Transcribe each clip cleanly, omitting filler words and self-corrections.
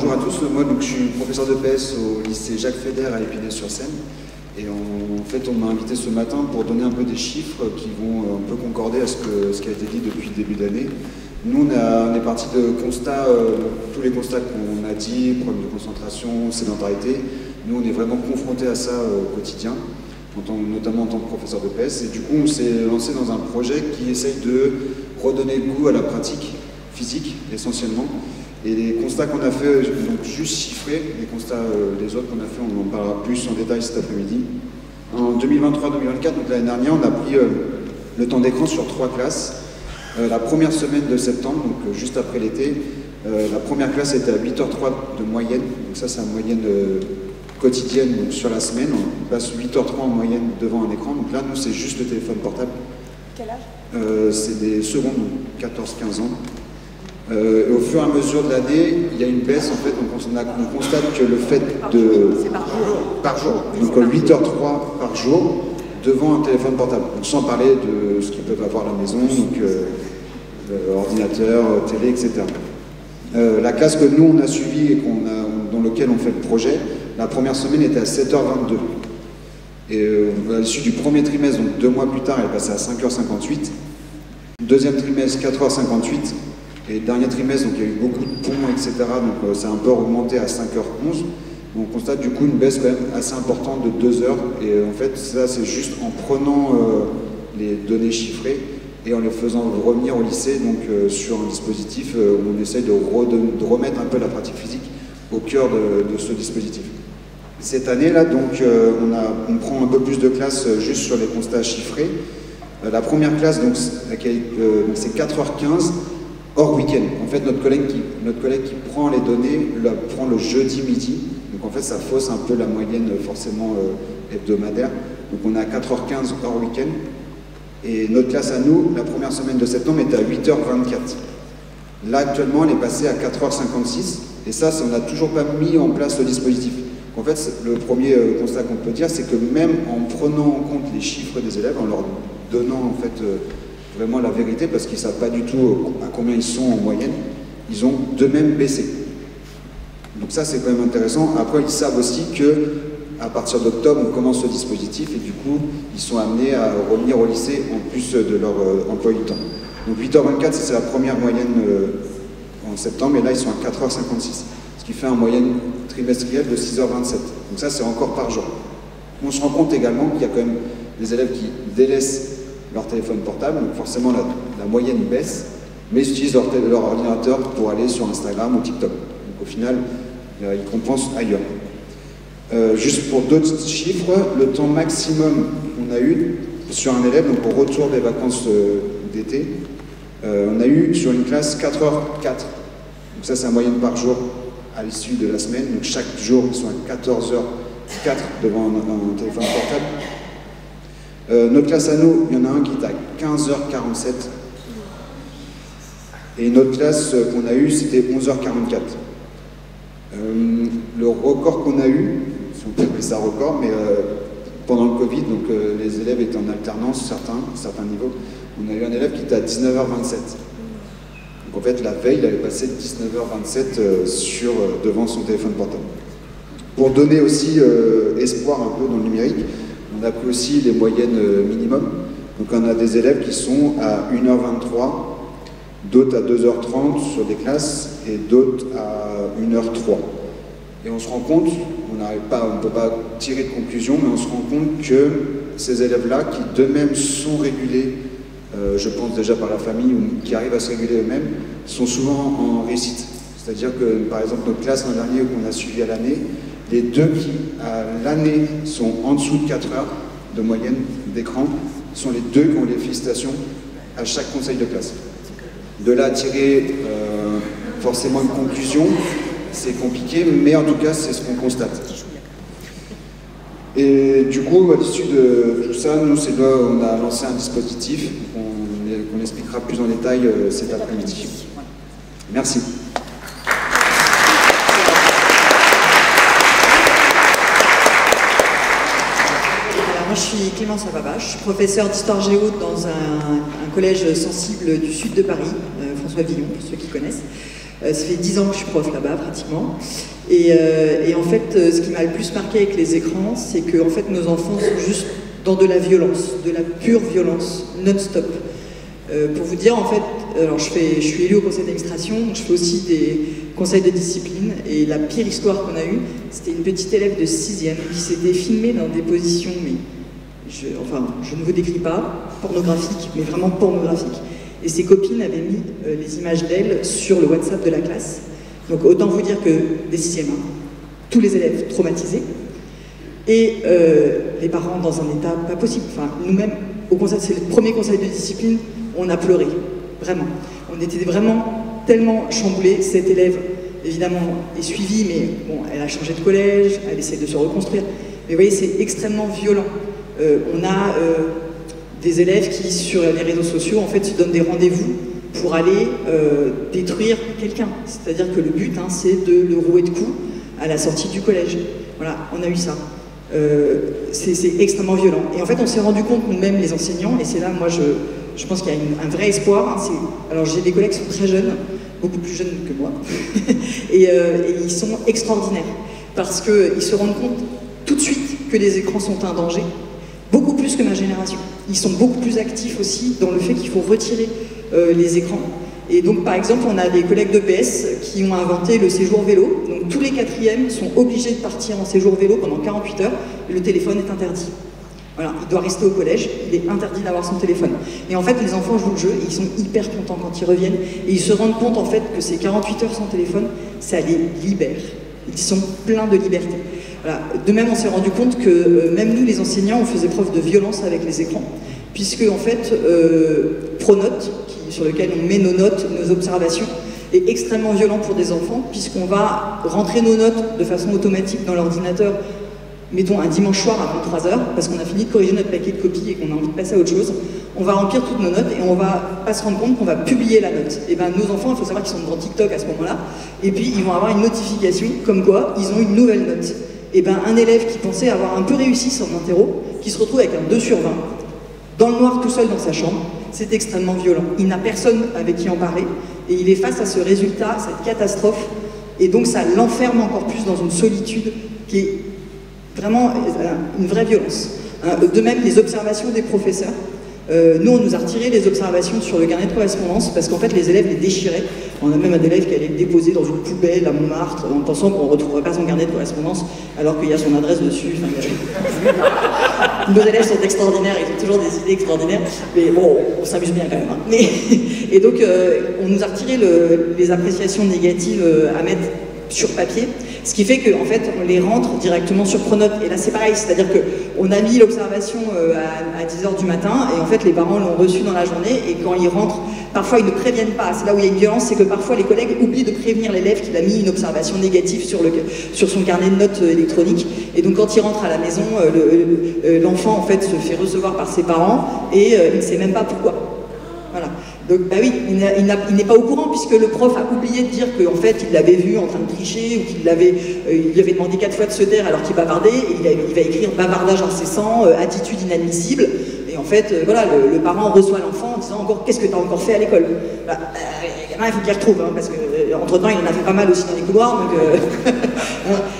bonjour à tous, moi donc, je suis professeur de PS au lycée Jacques Fédère à Épinay-sur-Seine. Et en fait, on m'a invité ce matin pour donner un peu des chiffres qui vont un peu concorder à ce qui a été dit depuis le début d'année. Nous, on est parti de constats, tous les constats qu'on a dit, problème de concentration, sédentarité. Nous, on est vraiment confrontés à ça au quotidien, notamment en tant que professeur de PS. Et du coup, on s'est lancé dans un projet qui essaye de redonner le goût à la pratique physique, essentiellement. Et les constats qu'on a fait, donc juste chiffrés, les constats, les autres qu'on a fait, on en parlera plus en détail cet après-midi. En 2023-2024, donc l'année dernière, on a pris le temps d'écran sur 3 classes. La première semaine de septembre, donc juste après l'été, la première classe était à 8h03 de moyenne. Donc ça, c'est la moyenne quotidienne donc sur la semaine. On passe 8h03 en moyenne devant un écran. Donc là, nous, c'est juste le téléphone portable. Quel âge? C'est des secondes, 14-15 ans. Au fur et à mesure de l'année, il y a une baisse en fait, donc on constate que le fait de... C'est par jour. Donc 8h03 par jour devant un téléphone portable, donc sans parler de ce qu'ils peuvent avoir à la maison, donc ordinateur, télé, etc. La classe que nous on a suivie et dans laquelle on fait le projet, la première semaine était à 7h22. Et à l'issue du premier trimestre, donc 2 mois plus tard, elle est passée à 5h58. Deuxième trimestre, 4h58. Et dernier trimestre, donc il y a eu beaucoup de ponts, etc. Donc ça a un peu augmenté à 5h11. On constate du coup une baisse quand même assez importante de 2 heures. Et en fait, ça c'est juste en prenant les données chiffrées et en les faisant revenir au lycée donc, sur un dispositif où on essaye de remettre un peu la pratique physique au cœur de ce dispositif. Cette année-là, donc, on prend un peu plus de classes juste sur les constats chiffrés. La première classe, donc, c'est 4h15. Hors week-end. En fait, notre collègue qui prend les données la prend le jeudi midi. Donc en fait, ça fausse un peu la moyenne forcément hebdomadaire. Donc on est à 4h15 hors week-end. Et notre classe à nous, la première semaine de septembre, était à 8h24. Là, actuellement, elle est passée à 4h56. Et ça, on n'a toujours pas mis en place le dispositif. En fait, le premier constat qu'on peut dire, c'est que même en prenant en compte les chiffres des élèves, en leur donnant en fait vraiment la vérité, parce qu'ils ne savent pas du tout à combien ils sont en moyenne, ils ont d'eux-mêmes baissé. Donc ça, c'est quand même intéressant. Après, ils savent aussi qu'à partir d'octobre, on commence ce dispositif et du coup, ils sont amenés à revenir au lycée en plus de leur emploi du temps. Donc 8h24, c'est la première moyenne en septembre, et là, ils sont à 4h56, ce qui fait une moyenne trimestrielle de 6h27. Donc ça, c'est encore par jour. On se rend compte également qu'il y a quand même des élèves qui délaissent leur téléphone portable, donc forcément la moyenne baisse, mais ils utilisent leur ordinateur pour aller sur Instagram ou TikTok. Donc au final, ils compensent ailleurs. Juste pour d'autres chiffres, le temps maximum qu'on a eu sur un élève, donc au retour des vacances d'été, on a eu sur une classe 4h04. Donc ça, c'est la moyenne par jour à l'issue de la semaine. Donc chaque jour, ils sont à 14h04 devant un téléphone portable. Notre classe à nous, il y en a un qui est à 15h47. Et une autre classe qu'on a eue, c'était 11h44. Le record qu'on a eu, si on peut appeler ça record, mais pendant le Covid, donc les élèves étaient en alternance, certains niveaux, on a eu un élève qui était à 19h27. Donc en fait, la veille, il avait passé 19h27 devant son téléphone portable. Pour donner aussi espoir un peu dans le numérique, on a pris aussi les moyennes minimum. Donc on a des élèves qui sont à 1h23, d'autres à 2h30 sur des classes et d'autres à 1h03. Et on se rend compte, on ne peut pas tirer de conclusion, mais on se rend compte que ces élèves-là, qui d'eux-mêmes sont régulés, je pense déjà par la famille, ou qui arrivent à se réguler eux-mêmes, sont souvent en réussite. C'est-à-dire que, par exemple, notre classe l'an dernier qu'on a suivi à l'année, les deux qui, à l'année, sont en dessous de 4 heures de moyenne d'écran, sont les deux qui ont les félicitations à chaque conseil de classe. De là à tirer forcément une conclusion, c'est compliqué, mais en tout cas, c'est ce qu'on constate. Et du coup, à l'issue de tout ça, nous, c'est là où on a lancé un dispositif qu'on expliquera plus en détail cet après-midi. Merci. Je suis Clémence Savava, je suis professeure d'histoire géo dans un collège sensible du sud de Paris, François Villon, pour ceux qui connaissent. Ça fait 10 ans que je suis prof là-bas, pratiquement. Et en fait, ce qui m'a le plus marqué avec les écrans, c'est que en fait, nos enfants sont juste dans de la violence, de la pure violence, non-stop. Pour vous dire, en fait, alors je suis élue au conseil d'administration, je fais aussi des conseils de discipline, et la pire histoire qu'on a eue, c'était une petite élève de 6e qui s'était filmée dans des positions, mais je ne vous décris pas, pornographiques, mais vraiment pornographiques. Et ses copines avaient mis les images d'elle sur le WhatsApp de la classe. Donc autant vous dire que des 6e, tous les élèves traumatisés, et les parents dans un état pas possible. Enfin, nous-mêmes, au conseil, c'est le premier conseil de discipline, on a pleuré, vraiment. On était vraiment tellement chamboulés. Cette élève, évidemment, est suivie, mais bon, elle a changé de collège, elle essaie de se reconstruire. Mais vous voyez, c'est extrêmement violent. On a des élèves qui, sur les réseaux sociaux, en fait, se donnent des rendez-vous pour aller détruire quelqu'un. C'est-à-dire que le but, c'est de le rouer de coups à la sortie du collège. Voilà, on a eu ça. C'est extrêmement violent. Et en fait, on s'est rendu compte, nous-mêmes, les enseignants, et c'est là, moi, je pense qu'il y a un vrai espoir. Alors, j'ai des collègues qui sont très jeunes, beaucoup plus jeunes que moi, et ils sont extraordinaires, parce qu'ils se rendent compte tout de suite que les écrans sont un danger, beaucoup plus que ma génération. Ils sont beaucoup plus actifs aussi dans le fait qu'il faut retirer les écrans. Et donc, par exemple, on a des collègues de PS qui ont inventé le séjour vélo. Donc, tous les 4e sont obligés de partir en séjour vélo pendant 48 heures, et le téléphone est interdit. Voilà, il doit rester au collège, il est interdit d'avoir son téléphone. Et en fait, les enfants jouent le jeu, et ils sont hyper contents quand ils reviennent, et ils se rendent compte en fait que ces 48 heures sans téléphone, ça les libère. Ils sont pleins de liberté. Voilà. De même, on s'est rendu compte que même nous, les enseignants, on faisait preuve de violence avec les écrans, puisque en fait, Pronote, sur lequel on met nos notes, nos observations, est extrêmement violent pour des enfants, puisqu'on va rentrer nos notes de façon automatique dans l'ordinateur, mettons un dimanche soir à 23h, parce qu'on a fini de corriger notre paquet de copies et qu'on a envie de passer à autre chose. On va remplir toutes nos notes et on va pas se rendre compte qu'on va publier la note. Et bien nos enfants, il faut savoir qu'ils sont devant TikTok à ce moment-là, et puis ils vont avoir une notification comme quoi ils ont une nouvelle note. Et bien un élève qui pensait avoir un peu réussi son interro, qui se retrouve avec un 2 sur 20, dans le noir tout seul dans sa chambre, c'est extrêmement violent. Il n'a personne avec qui en parler, et il est face à ce résultat, cette catastrophe, et donc ça l'enferme encore plus dans une solitude qui est vraiment une vraie violence. De même, les observations des professeurs. Nous, on nous a retiré les observations sur le carnet de correspondance parce qu'en fait, les élèves les déchiraient. On a même un élève qui allait le déposer dans une poubelle à Montmartre en pensant qu'on ne retrouverait pas son carnet de correspondance alors qu'il y a son adresse dessus. Enfin, nos élèves sont extraordinaires, ils ont toujours des idées extraordinaires, mais bon, on s'amuse bien quand même. Et donc, on nous a retiré les appréciations négatives à mettre sur papier, ce qui fait qu'en fait, on les rentre directement sur Pronote. Et là, c'est pareil, c'est-à-dire qu'on a mis l'observation à 10h du matin, et en fait, les parents l'ont reçu dans la journée, et quand ils rentrent, parfois, ils ne préviennent pas. C'est là où il y a une violence, c'est que parfois, les collègues oublient de prévenir l'élève qu'il a mis une observation négative sur son carnet de notes électronique. Et donc, quand il rentre à la maison, l'enfant, en fait, se fait recevoir par ses parents, et il ne sait même pas pourquoi. Voilà. Donc, bah oui, il n'est pas au courant puisque le prof a oublié de dire qu'en fait, il l'avait vu en train de tricher ou qu'il lui avait demandé 4 fois de se taire alors qu'il bavardait, et il va écrire bavardage incessant, attitude inadmissible. Et en fait, voilà, le parent reçoit l'enfant en disant encore qu'est-ce que tu as encore fait à l'école. Bah, le gamin, il faut qu'il retrouve, parce qu'entre-temps, il en a fait pas mal aussi dans les couloirs. Donc,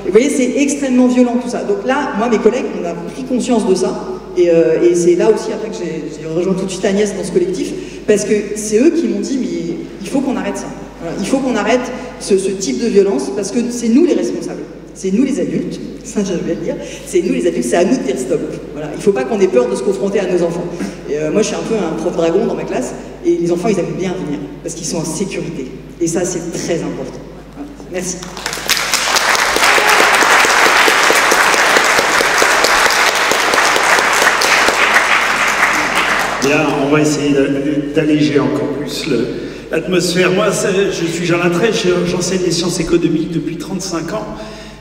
vous voyez, c'est extrêmement violent tout ça. Donc là, moi, mes collègues, on a pris conscience de ça. Et c'est là aussi après que j'ai rejoint tout de suite Agnès dans ce collectif, parce que c'est eux qui m'ont dit mais il faut qu'on arrête ça. Voilà, il faut qu'on arrête ce type de violence, parce que c'est nous les responsables, c'est nous les adultes, ça je vais le dire, c'est nous les adultes, c'est à nous de dire stop. Voilà, il ne faut pas qu'on ait peur de se confronter à nos enfants. Et moi je suis un peu un prof dragon dans ma classe, et les enfants ils aiment bien venir, parce qu'ils sont en sécurité. Et ça c'est très important. Voilà, merci. Bien, on va essayer d'alléger encore plus l'atmosphère. Moi, je suis Jean Latrèche, j'enseigne les sciences économiques depuis 35 ans,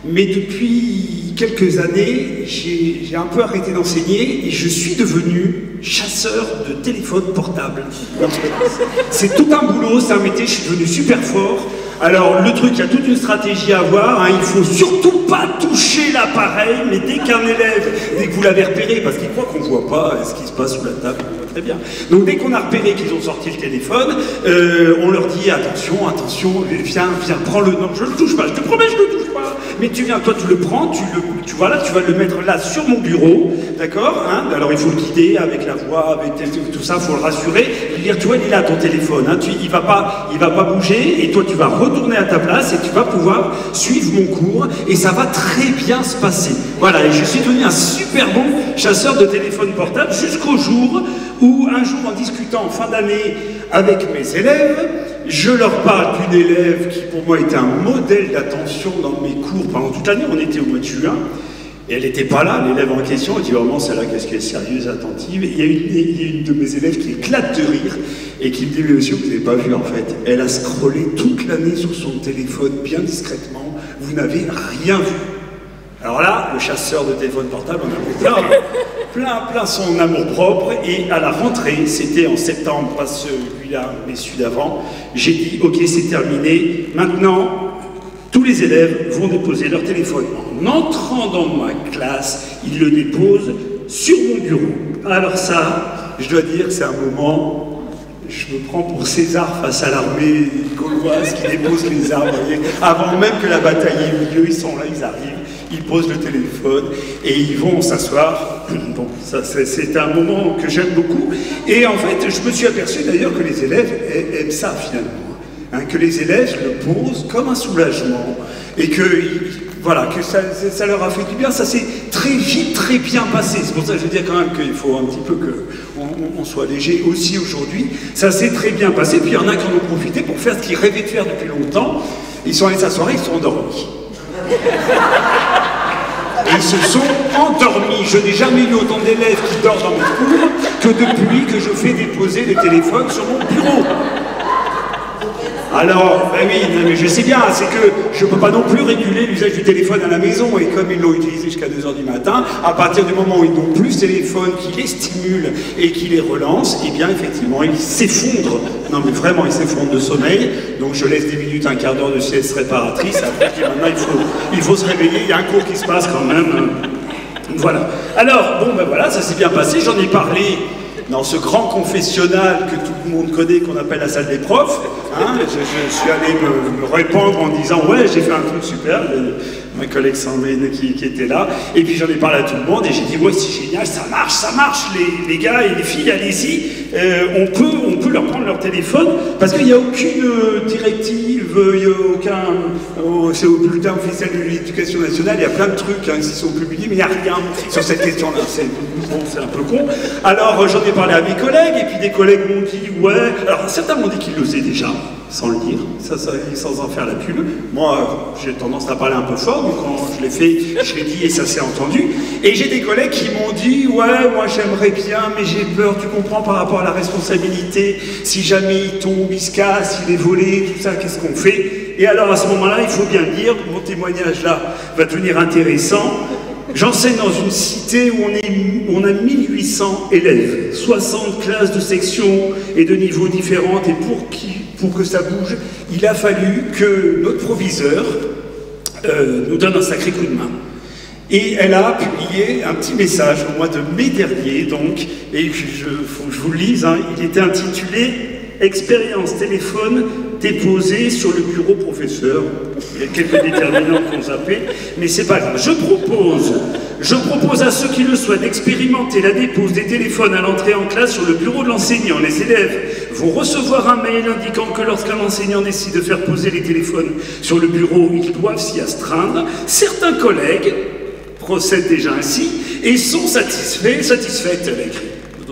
mais depuis quelques années, j'ai un peu arrêté d'enseigner et je suis devenu chasseur de téléphones portables. C'est tout un boulot, c'est un métier, je suis devenu super fort. Alors, le truc, il y a toute une stratégie à avoir, il faut surtout pas toucher l'appareil, mais dès qu'un élève, dès que vous l'avez repéré, parce qu'il croit qu'on voit pas ce qui se passe sous la table, très bien. Donc dès qu'on a repéré qu'ils ont sorti le téléphone, on leur dit attention, attention, viens, prends-le. Non, je le touche pas, je te promets, je le touche pas. Mais tu viens, toi tu le prends, tu vas le mettre là sur mon bureau, d'accord, hein. Alors il faut le guider avec la voix, avec tout ça, il faut le rassurer, lui dire, tu vois, il est là ton téléphone, hein, il va pas bouger, et toi tu vas retourner à ta place et tu vas pouvoir suivre mon cours, et ça va très bien se passer. Voilà, et je suis devenu un super bon chasseur de téléphone portable jusqu'au jour où, un jour, en discutant en fin d'année avec mes élèves, je leur parle d'une élève qui pour moi était un modèle d'attention dans mes cours pendant toute l'année. On était au mois de juin et elle n'était pas là, l'élève en question. Elle dit vraiment, celle-là, qu'est-ce qu'elle est sérieuse, attentive. Et il y a une de mes élèves qui éclate de rire et qui me dit, mais monsieur, vous n'avez pas vu en fait, elle a scrollé toute l'année sur son téléphone bien discrètement, vous n'avez rien vu. Alors là, le chasseur de téléphone portable, on a plein son amour-propre, et à la rentrée, c'était en septembre, pas celui-là, mais celui d'avant, j'ai dit, ok, c'est terminé, maintenant, tous les élèves vont déposer leur téléphone. En entrant dans ma classe, ils le déposent sur mon bureau. Alors ça, je dois dire que c'est un moment... Je me prends pour César face à l'armée gauloise qui dépose les armes. Avant même que la bataille ait lieu, ils sont là, ils arrivent, ils posent le téléphone et ils vont s'asseoir. Bon, ça, c'est un moment que j'aime beaucoup. Et en fait, je me suis aperçu d'ailleurs que les élèves aiment ça finalement. Hein, que les élèves le posent comme un soulagement et que... Voilà, que ça leur a fait du bien, ça s'est très vite, très bien passé. C'est pour ça que je veux dire quand même qu'il faut un petit peu qu'on soit léger aussi aujourd'hui. Ça s'est très bien passé, puis il y en a qui en ont profité pour faire ce qu'ils rêvaient de faire depuis longtemps. Ils sont allés s'asseoir, ils se sont endormis. Ils se sont endormis. Je n'ai jamais eu autant d'élèves qui dorment dans mon cours que depuis que je fais déposer les téléphones sur mon bureau. Alors, ben oui, mais je sais bien, c'est que je ne peux pas non plus réguler l'usage du téléphone à la maison, et comme ils l'ont utilisé jusqu'à 2 h du matin, à partir du moment où ils n'ont plus ce téléphone qui les stimule et qui les relance, eh bien effectivement, ils s'effondrent. Non mais vraiment, ils s'effondrent de sommeil, donc je laisse 10 minutes, un quart d'heure de sieste réparatrice, après je dis maintenant il faut se réveiller, il y a un cours qui se passe quand même. Voilà. Alors, bon ben voilà, ça s'est bien passé, j'en ai parlé dans ce grand confessionnal que tout le monde connaît, qu'on appelle la salle des profs. Hein, je suis allé me répandre en disant « Ouais, j'ai fait un truc super », ma collègue Sandrine qui était là, et puis j'en ai parlé à tout le monde, et j'ai dit « Ouais, c'est génial, ça marche, les gars et les filles, allez-y, on peut leur prendre leur téléphone, parce qu'il n'y a aucune directive, il n'y a aucun... c'est au bulletin officiel de l'éducation nationale, il y a plein de trucs, hein, ici sont publiés, mais il n'y a rien sur cette question-là, c'est un peu con. Alors j'en ai parlé à mes collègues, et puis des collègues m'ont dit « Ouais... » Alors certains m'ont dit qu'ils le faisaient déjà, sans le dire, sans en faire la pub. Moi, j'ai tendance à parler un peu fort, donc quand je l'ai fait, je l'ai dit et ça s'est entendu. Et j'ai des collègues qui m'ont dit « Ouais, moi j'aimerais bien, mais j'ai peur, tu comprends, par rapport à la responsabilité, si jamais il tombe, il se casse, il est volé, tout ça, qu'est-ce qu'on fait ?» Et alors à ce moment-là, il faut bien le dire, mon témoignage là va devenir intéressant. J'enseigne dans une cité où on a 1800 élèves, 60 classes de sections et de niveaux différents, et pour que ça bouge, il a fallu que notre proviseur nous donne un sacré coup de main. Et elle a publié un petit message au mois de mai dernier, donc, et faut que je vous le lise, hein, il était intitulé « Expérience téléphone déposée sur le bureau professeur ». Il y a quelques déterminants qu'on zappait, mais c'est pas grave. Je propose à ceux qui le souhaitent d'expérimenter la dépose des téléphones à l'entrée en classe sur le bureau de l'enseignant. Les élèves vont recevoir un mail indiquant que lorsqu'un enseignant décide de faire poser les téléphones sur le bureau, ils doivent s'y astreindre. Certains collègues procèdent déjà ainsi et sont satisfaites, elle a écrit.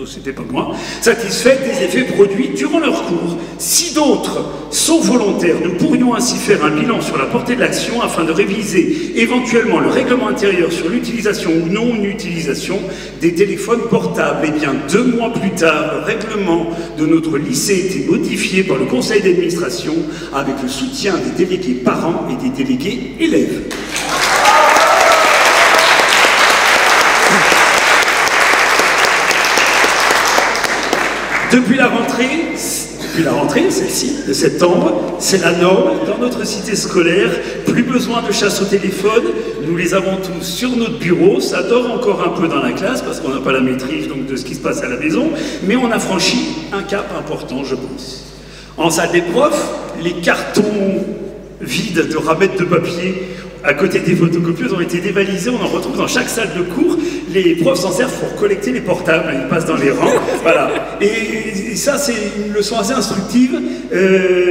C'était pas moi, satisfaites des effets produits durant leur cours. Si d'autres sont volontaires, nous pourrions ainsi faire un bilan sur la portée de l'action afin de réviser éventuellement le règlement intérieur sur l'utilisation ou non-utilisation des téléphones portables. Et bien 2 mois plus tard, le règlement de notre lycée était modifié par le conseil d'administration avec le soutien des délégués parents et des délégués élèves. Depuis la rentrée, Depuis la rentrée, celle-ci, de septembre, c'est la norme dans notre cité scolaire. Plus besoin de chasse au téléphone, nous les avons tous sur notre bureau. Ça dort encore un peu dans la classe parce qu'on n'a pas la maîtrise donc, de ce qui se passe à la maison, mais on a franchi un cap important, je pense. En salle des profs, les cartons vides de ramettes de papier à côté des photocopieuses ont été dévalisés, on en retrouve dans chaque salle de cours. Les profs s'en servent pour collecter les portables, ils passent dans les rangs, voilà. Et ça, c'est une leçon assez instructive,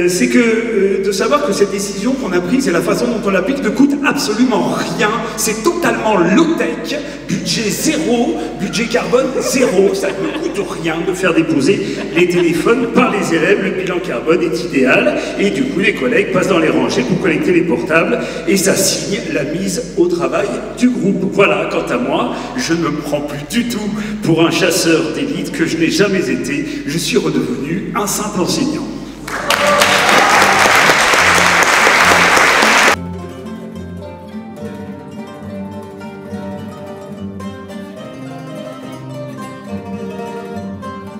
c'est que de savoir que cette décision qu'on a prise et la façon dont on l'applique ne coûte absolument rien, c'est totalement low-tech, budget zéro, budget carbone zéro, ça ne coûte rien de faire déposer les téléphones par les élèves, le bilan carbone est idéal, et du coup les collègues passent dans les rangées pour collecter les portables, et ça signe la mise au travail du groupe. Voilà, quant à moi, je ne me prends plus du tout pour un chasseur d'élite que je n'ai jamais été, je suis redevenu un simple enseignant.